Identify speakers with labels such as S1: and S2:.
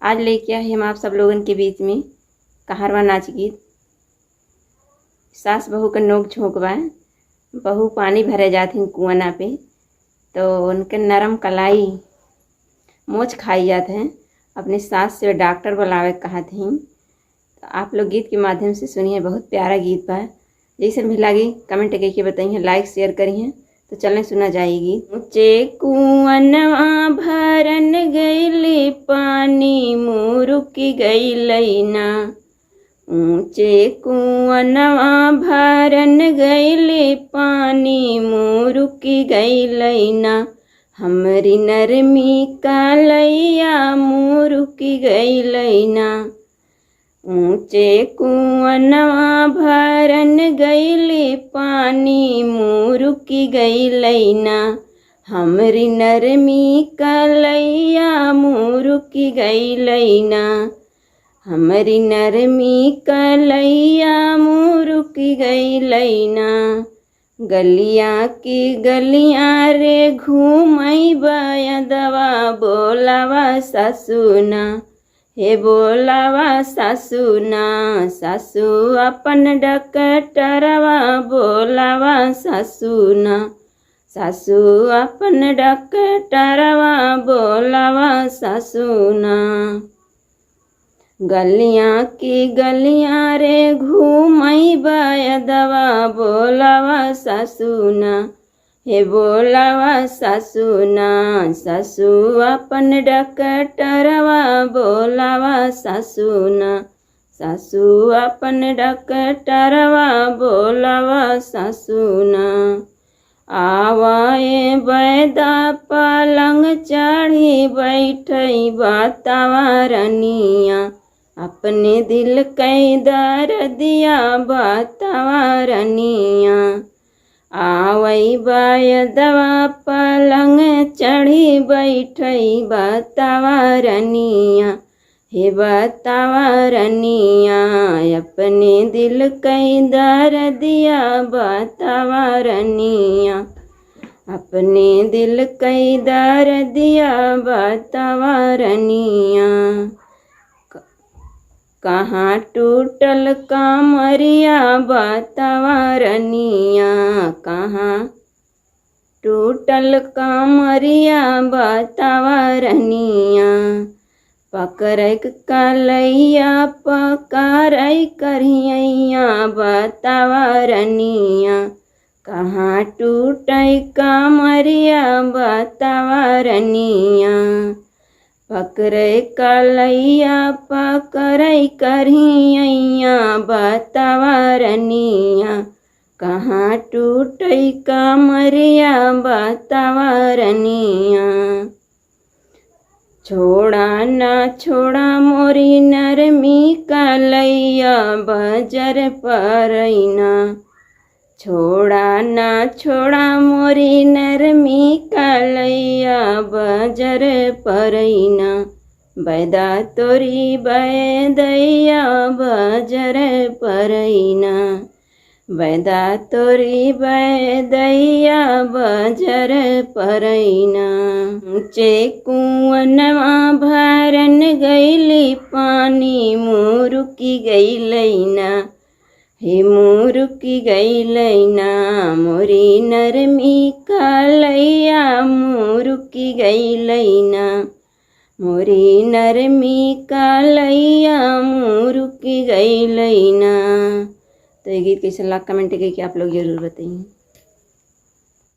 S1: आज लेके आए हम आप सब लोगन के बीच में कहारवा नाच गीत। सास बहू का नोक झोंक बा। बहू पानी भरे जाती कुआना पे तो उनके नरम कलाई मोच खाई जाते हैं। अपनी सास से डॉक्टर बुलावे कहा थी। तो आप लोग गीत के माध्यम से सुनिए, बहुत प्यारा गीत बा। जैसे भी लगी कमेंट करके बताइए, लाइक शेयर करिए। तो चलें सुना जाएगी। ऊँचे कुआनवा भरन गईली पानी मुरुकी गई ना। ऊँचे कुआनवा भरन गईली पानी मुरुकी गई ना। हमरी नरमी कलैया मुरुकी गई ना। ऊँचे कुआनवा भरन गईली पानी मुरुकी गई ना। हमरी नरमी कलैया मुरुकी गई ना। हमरी नरमी कलैया मुरुकी गई ना। गलिया की गलियां रे घूमई बयदवा बोलावा सासुना। हे बोलावा सासुना। सासु अपन डकटरवा बोलावा सासुना। सासु अपन डकटरवा बोलावा सासुना। गलियां की गलियां रे घूमई बयदवा बोलावा सासुना। हे बोलावा सासुना। सासु अपन डकटरवा बोलावा सासुना। सासु अपन डकटरवा बोलावा सासुना। आवाए बैदा पलंग चढ़ी बैठई बतावा रनिया। अपने दिल कई दर्दिया बतावा रनिया। आवई बयदवा पलंग चढ़ी बैठई बतावा रनिया। हे बतावा रनिया। अपने दिल कई दर्दिया बतावा रनिया। अपने दिल कई दर्दिया बतावा रनिया। कहाँ टूटल कामरिया बतावा रनिया। कहाँ टूटल कामरिया बतावा रनिया। पकड़ै कलैया पकड़ै करियैया बतावा रनिया। कहाँ टूटै कामरिया बतावा रनिया। पकड़ै कलैया पकड़ै करियैया बतावा रनिया। कहाँ टूटै कामरिया बतावा रनिया। छोड़ा ना छोड़ा मोरी नरमी कलैया बजर परैना। छोड़ा ना छोड़ा मोरी नरमी कलैया बजर परैना। बैदा तोरी बैदैया बजर परैना। बैदा तोरी बैदैया बजर परैना। ऊँचे कुआनवा भरन गईली पानी मुरुकी गई ना। हे मुरुकी गई ना। मोरी नरमी कलैया मुरुकी गई ना। मोरी नरमी कलैया मुरुकी गई ना। तो ये गीत कैसा लगा कमेंट करके आप लोग जरूर बताइए।